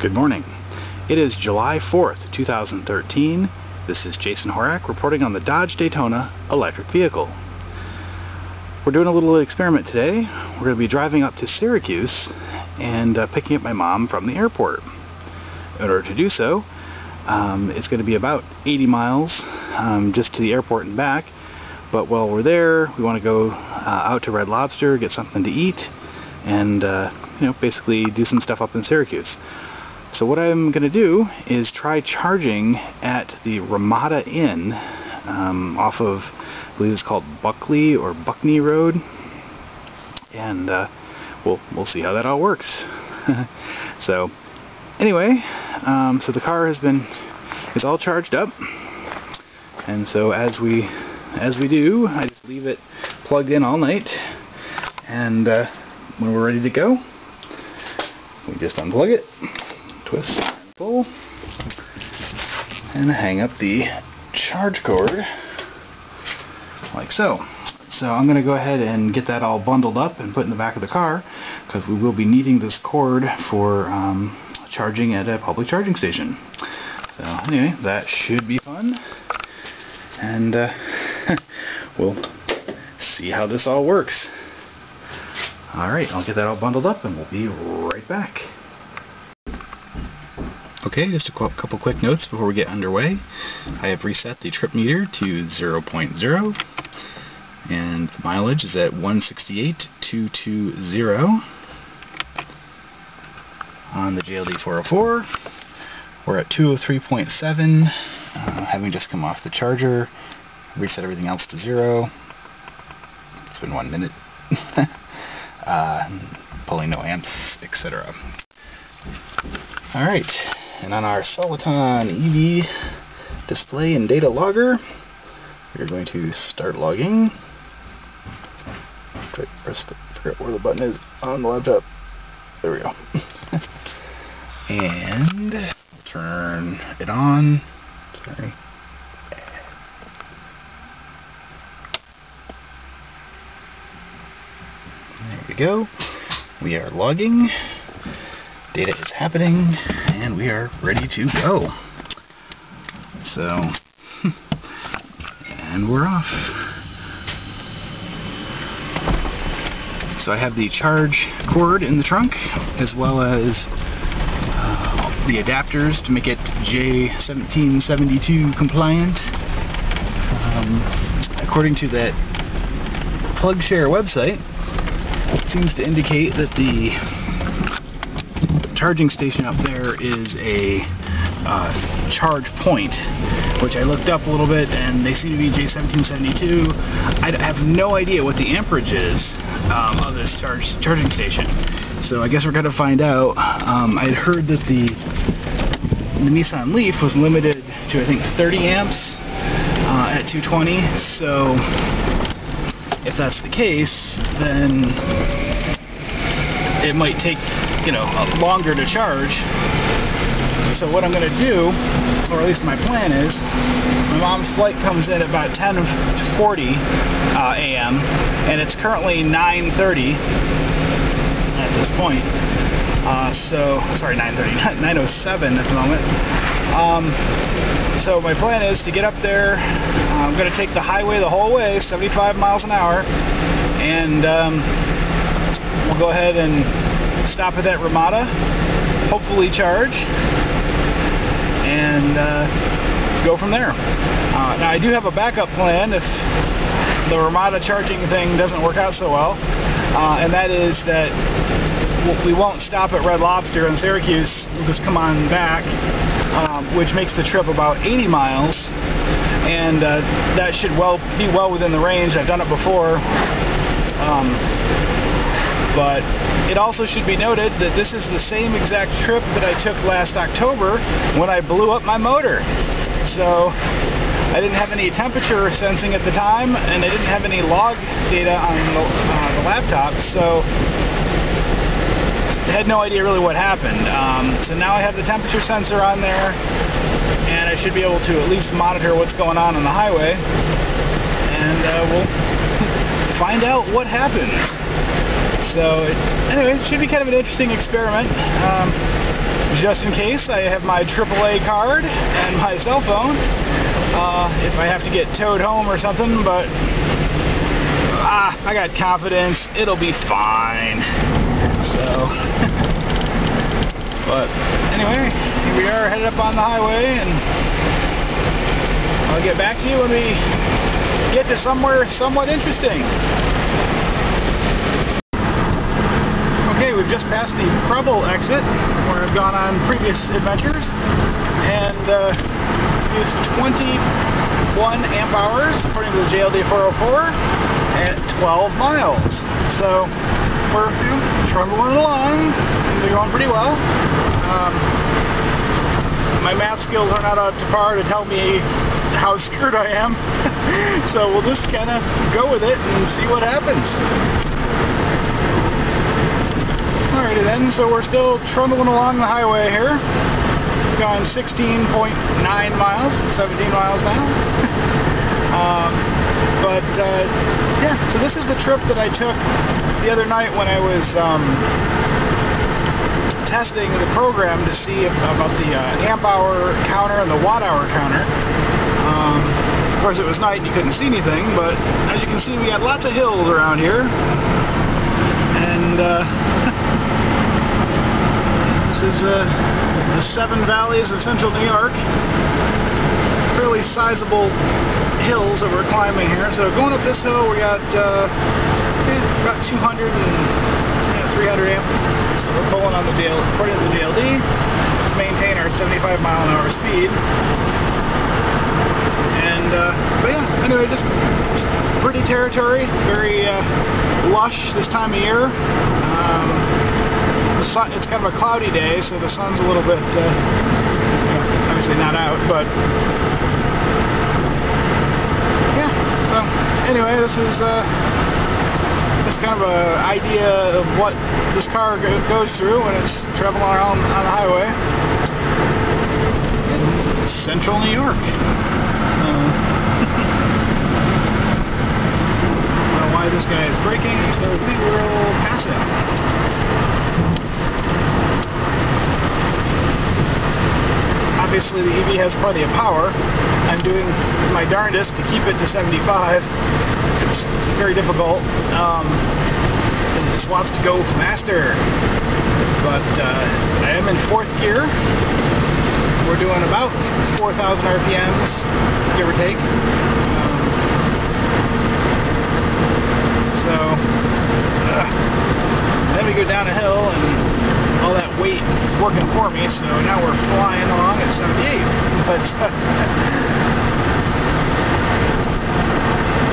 Good morning. It is July 4th, 2013. This is Jason Horak reporting on the Dodge Daytona electric vehicle. We're doing a little experiment today. We're going to be driving up to Syracuse and picking up my mom from the airport. In order to do so, it's going to be about 80 miles just to the airport and back. But while we're there, we want to go out to Red Lobster, get something to eat, and basically do some stuff up in Syracuse. So what I'm going to do is try charging at the Ramada Inn off of, I believe it's called Buckley or Buckney Road, and we'll see how that all works. So anyway, so the car is all charged up, and so as we do, I just leave it plugged in all night, and when we're ready to go, we just unplug it, twist and pull, and hang up the charge cord like so. So I'm going to go ahead and get that all bundled up and put in the back of the car, because we will be needing this cord for charging at a public charging station. So anyway, that should be fun, and we'll see how this all works. Alright, I'll get that all bundled up and we'll be right back. Okay, just a couple quick notes before we get underway. I have reset the trip meter to 0.0, and the mileage is at 168,220 on the JLD 404. We're at 203.7, having just come off the charger. Reset everything else to 0. It's been 1 minute. Pulling no amps, etc. Alright, and on our Soliton EV display and data logger, we're going to start logging. Figure out where the button is on the laptop. There we go. And we'll turn it on. Sorry. There we go. We are logging. Data is happening, and we are ready to go. So, and we're off. So I have the charge cord in the trunk, as well as the adapters to make it J1772 compliant. According to that PlugShare website, it seems to indicate that the charging station up there is a ChargePoint, which I looked up a little bit, and they seem to be J1772. I have no idea what the amperage is of this charging station, so I guess we're going to find out. I had heard that the Nissan Leaf was limited to, I think, 30 amps at 220, so if that's the case, then it might take longer to charge. So what I'm going to do, or at least my plan is, my mom's flight comes in at about 10:40 a.m. and it's currently 9:30 at this point. Sorry, 9:30, 9:07 at the moment. So my plan is to get up there. I'm going to take the highway the whole way, 75 miles an hour, and we'll go ahead and stop at that Ramada, hopefully charge, and go from there. Now I do have a backup plan if the Ramada charging thing doesn't work out so well, and that is that we won't stop at Red Lobster in Syracuse. We'll just come on back, which makes the trip about 80 miles, and that should be well within the range. I've done it before. But it also should be noted that this is the same exact trip that I took last October when I blew up my motor. So I didn't have any temperature sensing at the time, and I didn't have any log data on the laptop, so I had no idea really what happened. So now I have the temperature sensor on there, and I should be able to at least monitor what's going on the highway, and we'll find out what happens. So anyway, it should be kind of an interesting experiment. Just in case, I have my AAA card and my cell phone if I have to get towed home or something, but I got confidence it'll be fine. So but anyway, here we are headed up on the highway, and I'll get back to you when we get to somewhere somewhat interesting. Okay, we've just passed the Preble exit where I've gone on previous adventures, and used 21 amp hours according to the JLD 404 at 12 miles. So we're trundling along. Things are going pretty well. My math skills are not up to par to tell me how screwed I am. So we'll just kind of go with it and see what happens. Alrighty then, so we're still trundling along the highway here. We've gone 16.9 miles, 17 miles now. Yeah, so this is the trip that I took the other night when I was testing the program to see about the amp hour counter and the watt hour counter. Of course, it was night and you couldn't see anything, but as you can see, we got lots of hills around here. And this is the Seven Valleys of Central New York. Fairly sizable hills that we're climbing here. So going up this hill, we got about 200 and 300 amp. So we're pulling on the according to the JLD to maintain our 75 mile an hour speed. And but yeah, anyway, just pretty territory, very lush this time of year. The sun, it's kind of a cloudy day, so the sun's a little bit obviously not out, but yeah. So anyway, this is just kind of an idea of what this car goes through when it's traveling around on the highway in central New York. So I don't know why this guy is braking, so we will pass him. Obviously the EV has plenty of power. I'm doing my darndest to keep it to 75. It's very difficult. And it wants to go faster. But I am in 4th gear. We're doing about 4,000 RPMs, give or take. Then we go down a hill, and all that weight is working for me, so now we're flying along at 78. But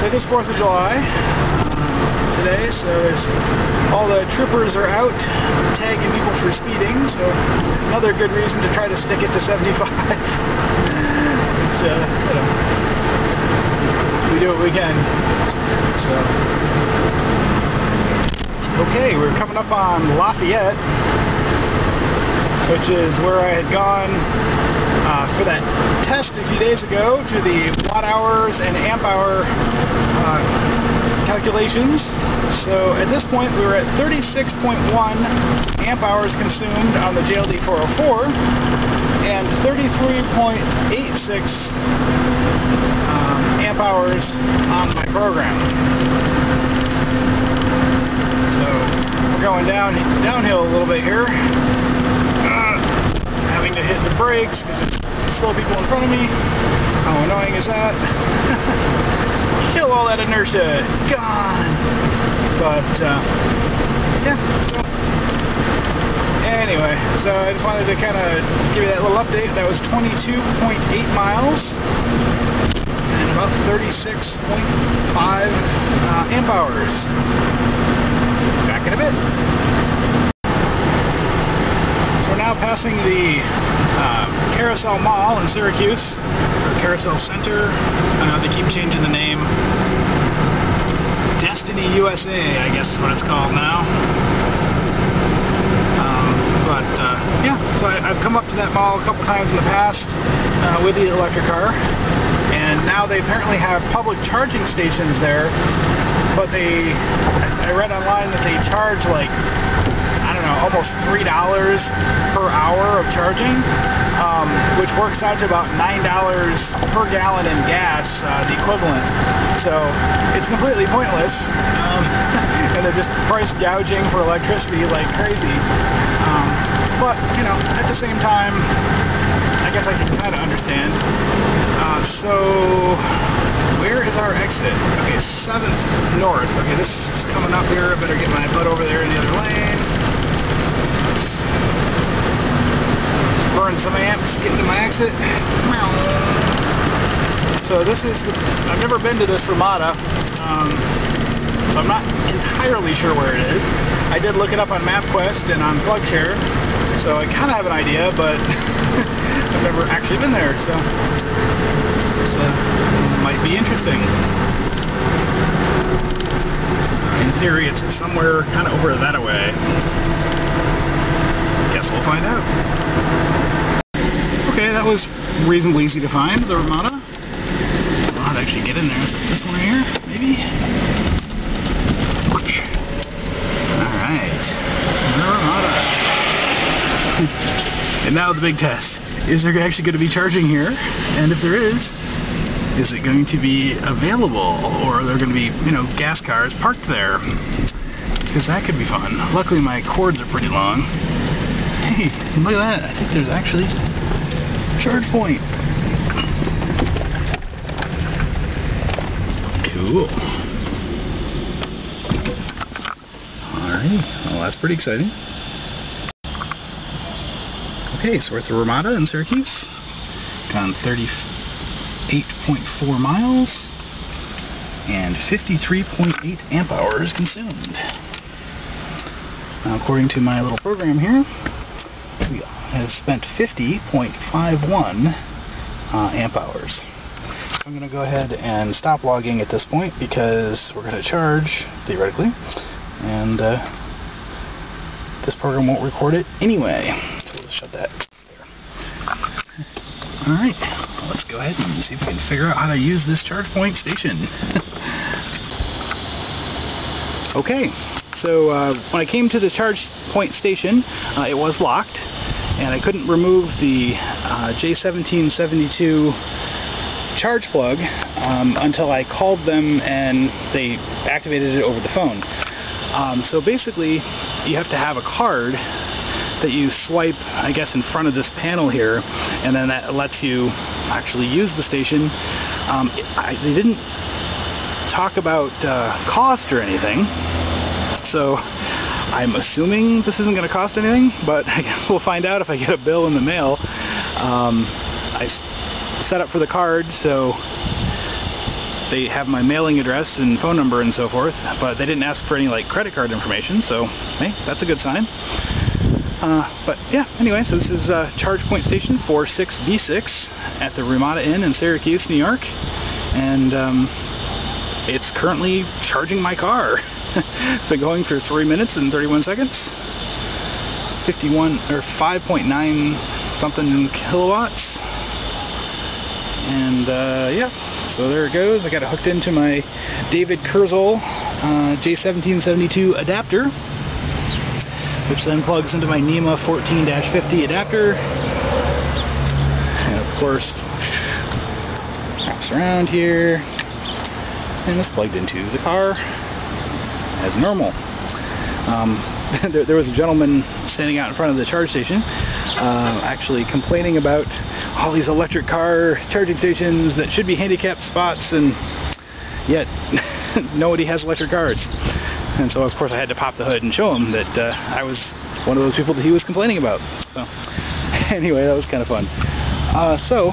so it is 4th of July today, so there's all the troopers are out tagging people for speeding, so another good reason to try to stick it to 75. Which, we do what we can. So, okay, we're coming up on Lafayette, which is where I had gone for that test a few days ago to the watt hours and amp hour calculations. So at this point we were at 36.1 amp hours consumed on the JLD 404 and 33.86 amp hours on my program. So we're going downhill a little bit here. Having to hit the brakes because there's slow people in front of me. How annoying is that? Kill all that inertia. Gone. But yeah. So anyway, so I just wanted to kind of give you that little update. That was 22.8 miles and about 36.5 amp hours. Back in a bit. So we're now passing the Carousel Mall in Syracuse, or Carousel Center. I know they keep changing the name. Destiny USA, I guess is what it's called now. Yeah, so I've come up to that mall a couple times in the past with the electric car, and now they apparently have public charging stations there, but I I read online that they charge like, I don't know, almost $3 per hour of charging, which works out to about $9 per gallon in gas, the equivalent. So it's completely pointless, and they're just price gouging for electricity like crazy. But, you know, at the same time, I guess I can kind of understand. So where is our exit? Okay, 7th north. Okay, this is coming up here. I better get my butt over there in the other lane. Burn some amps, getting to my exit. So this is, I've never been to this Ramada, so I'm not entirely sure where it is. I did look it up on MapQuest and on PlugShare, so I kind of have an idea, but I've never actually been there, so might be interesting. In theory, it's somewhere kind of over that way. Guess we'll find out. Okay, that was reasonably easy to find, the Ramada. I'll have to actually get in there. Is it this one right here? Maybe? Alright. The Ramada. And now the big test. Is there actually going to be charging here? And if there is it going to be available? Or are there going to be, you know, gas cars parked there? Because that could be fun. Luckily my cords are pretty long. Hey, look at that. I think there's actually ChargePoint. Cool. Alright, well that's pretty exciting. Okay, so we're at the Ramada in Syracuse. Gone 38.4 miles and 53.8 amp hours consumed. Now, according to my little program here, we have spent 50.51 amp hours. I'm going to go ahead and stop logging at this point because we're going to charge, theoretically, and this program won't record it anyway. So we'll shut that there. Alright, well, let's go ahead and see if we can figure out how to use this ChargePoint station. Okay, so when I came to the ChargePoint station, it was locked, and I couldn't remove the J1772 charge plug until I called them and they activated it over the phone. So basically, you have to have a card that you swipe, I guess, in front of this panel here, and then that lets you actually use the station. They didn't talk about cost or anything, so I'm assuming this isn't going to cost anything, but I guess we'll find out if I get a bill in the mail. I set up for the card, so they have my mailing address and phone number and so forth, but they didn't ask for any like credit card information, so hey, that's a good sign. But yeah, anyway, so this is ChargePoint Station 46B6 at the Ramada Inn in Syracuse, New York, and it's currently charging my car. It's been going for 3 minutes and 31 seconds. 5.9 something kilowatts. And yeah, so there it goes. I got it hooked into my David Kurzel J1772 adapter, which then plugs into my NEMA 14-50 adapter, and of course wraps around here and is plugged into the car as normal. There was a gentleman standing out in front of the charge station actually complaining about all these electric car charging stations that should be handicapped spots, and yet nobody has electric cars. And so of course I had to pop the hood and show him that I was one of those people that he was complaining about. So anyway, that was kind of fun. So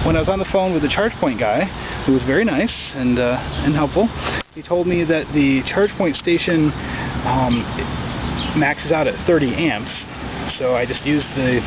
when I was on the phone with the ChargePoint guy, who was very nice and helpful, he told me that the ChargePoint station maxes out at 30 amps. So I just used the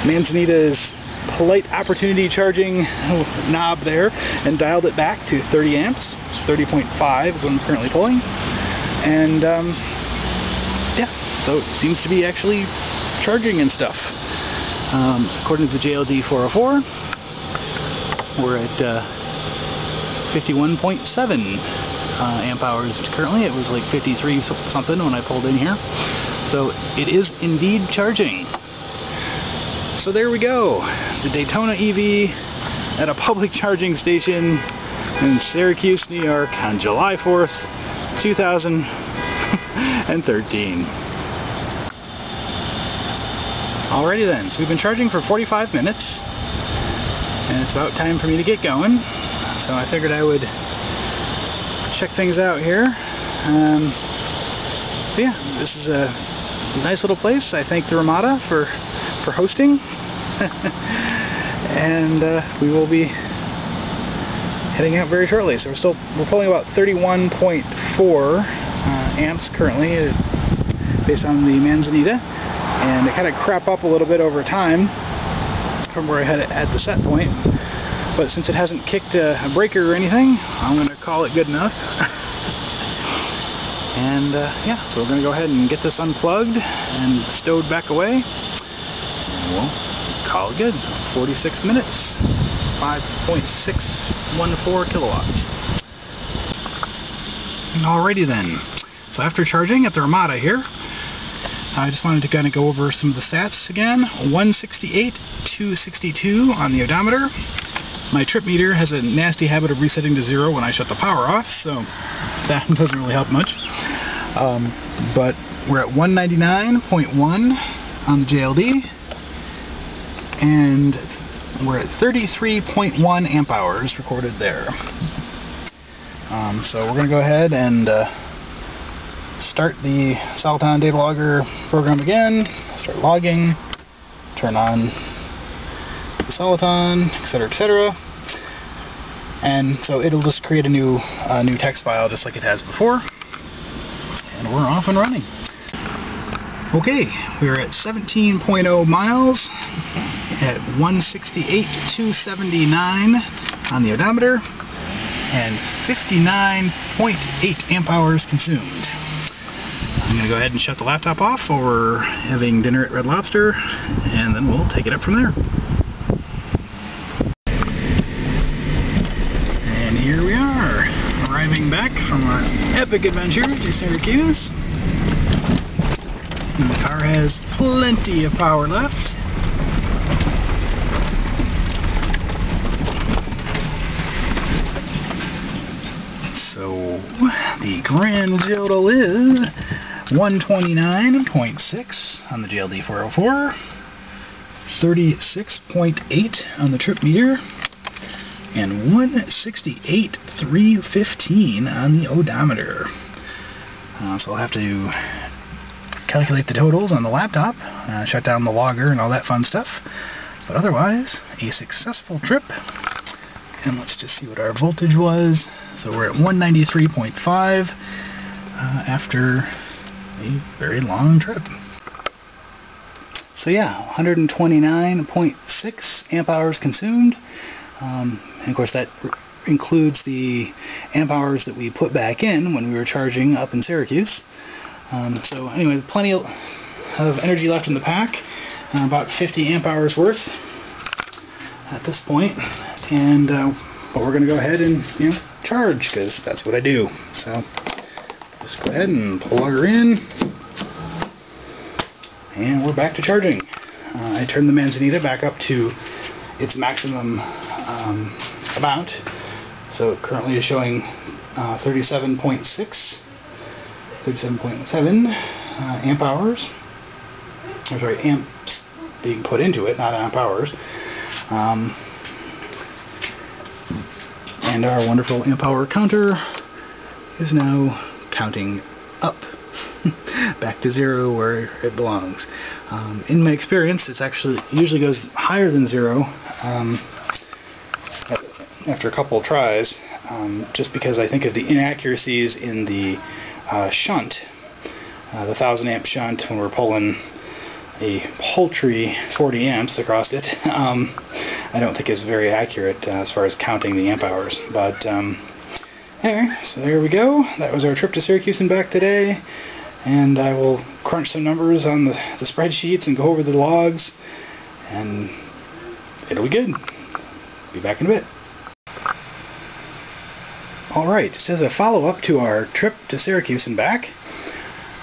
Manzanita's polite opportunity charging knob there and dialed it back to 30 amps. 30.5 is what I'm currently pulling. And yeah, so it seems to be actually charging and stuff. According to the JLD 404, we're at 51.7 amp hours currently. It was like 53 something when I pulled in here. So it is indeed charging. So there we go, the Daytona EV at a public charging station in Syracuse, New York on July 4th, 2013. Alrighty then, so we've been charging for 45 minutes, and it's about time for me to get going. So I figured I would check things out here. So yeah, this is a nice little place. I thank the Ramada for hosting. And we will be heading out very shortly. So we're pulling about 31.4 amps currently, based on the Manzanita, and it kind of crap up a little bit over time from where I had it at the set point. But since it hasn't kicked a breaker or anything, I'm going to call it good enough. And yeah, so we're going to go ahead and get this unplugged and stowed back away. And we'll call it good. 46 minutes, 5.614 kilowatts. Alrighty then. So after charging at the Ramada here, I just wanted to kind of go over some of the stats again. 168, 262 on the odometer. My trip meter has a nasty habit of resetting to 0 when I shut the power off, so that doesn't really help much. But we're at 199.1 on the JLD, and we're at 33.1 amp hours recorded there. So we're going to go ahead and start the Soliton data logger program again, start logging, turn on the Soliton, etc., etc. And so it'll just create a new text file just like it has before, and we're off and running. Okay, we're at 17.0 miles at 168,279 on the odometer and 59.8 amp hours consumed. I'm going to go ahead and shut the laptop off while we're having dinner at Red Lobster, and then we'll take it up from there. And here we are, arriving back from our epic adventure to Syracuse. And the car has plenty of power left. So the grand total is 129.6 on the JLD 404, 36.8 on the trip meter, and 168,315 on the odometer. So I'll have to calculate the totals on the laptop, shut down the logger and all that fun stuff. But otherwise, a successful trip. And let's just see what our voltage was. So we're at 193.5 after a very long trip. So yeah, 129.6 amp hours consumed. And of course that includes the amp hours that we put back in when we were charging up in Syracuse. So anyway, plenty of energy left in the pack, about 50 amp hours worth at this point, and but we're going to go ahead and charge, because that's what I do. So just go ahead and plug her in, and we're back to charging. I turned the Manzanita back up to its maximum amount, so it currently is showing 37.7 amp hours. I'm sorry, amps being put into it, not amp hours. And our wonderful amp hour counter is now counting up back to 0 where it belongs. In my experience, it's usually goes higher than 0 after a couple of tries, just because I think of the inaccuracies in the shunt, the 1000 amp shunt, when we're pulling a paltry 40 amps across it. I don't think it's very accurate as far as counting the amp hours. But anyway, so there we go. That was our trip to Syracuse and back today. And I will crunch some numbers on the spreadsheets and go over the logs, and it'll be good. Be back in a bit. Alright, just as a follow-up to our trip to Syracuse and back,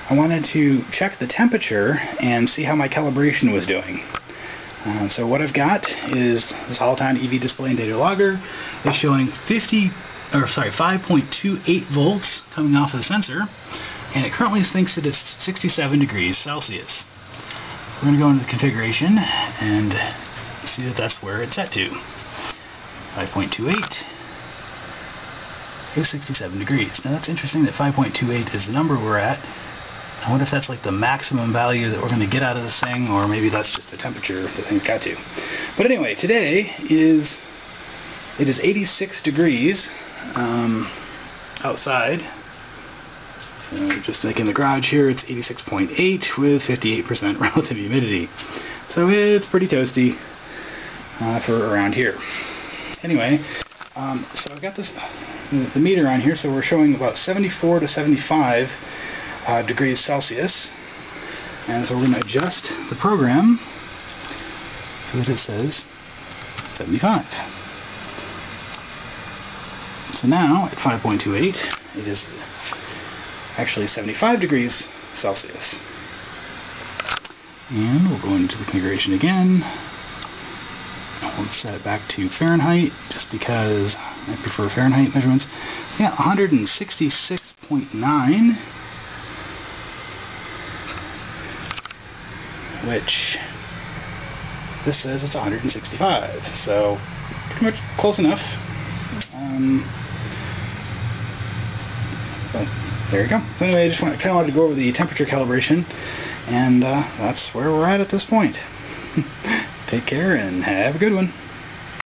I wanted to check the temperature and see how my calibration was doing. So what I've got is this Holoton EV display and data logger is showing 5.28 volts coming off of the sensor, and it currently thinks that it's 67 degrees Celsius. We're going to go into the configuration and see that that's where it's set to. 5.28 is 67 degrees. Now that's interesting that 5.28 is the number we're at. I wonder if that's like the maximum value that we're going to get out of this thing, or maybe that's just the temperature the thing's got to. But anyway, today it is 86 degrees outside. So just like in the garage here, it's 86.8 with 58% relative humidity. So it's pretty toasty for around here. Anyway, so I've got the meter on here, so we're showing about 74 to 75 degrees Celsius, and so we're going to adjust the program so that it says 75. So now at 5.28 it is actually 75 degrees Celsius. And we'll go into the configuration again. We'll set it back to Fahrenheit just because I prefer Fahrenheit measurements. So yeah, 166.9, which this says it's 165, so pretty much close enough. But there you go. So anyway, I just kind of wanted to go over the temperature calibration, and that's where we're at this point. Take care and have a good one.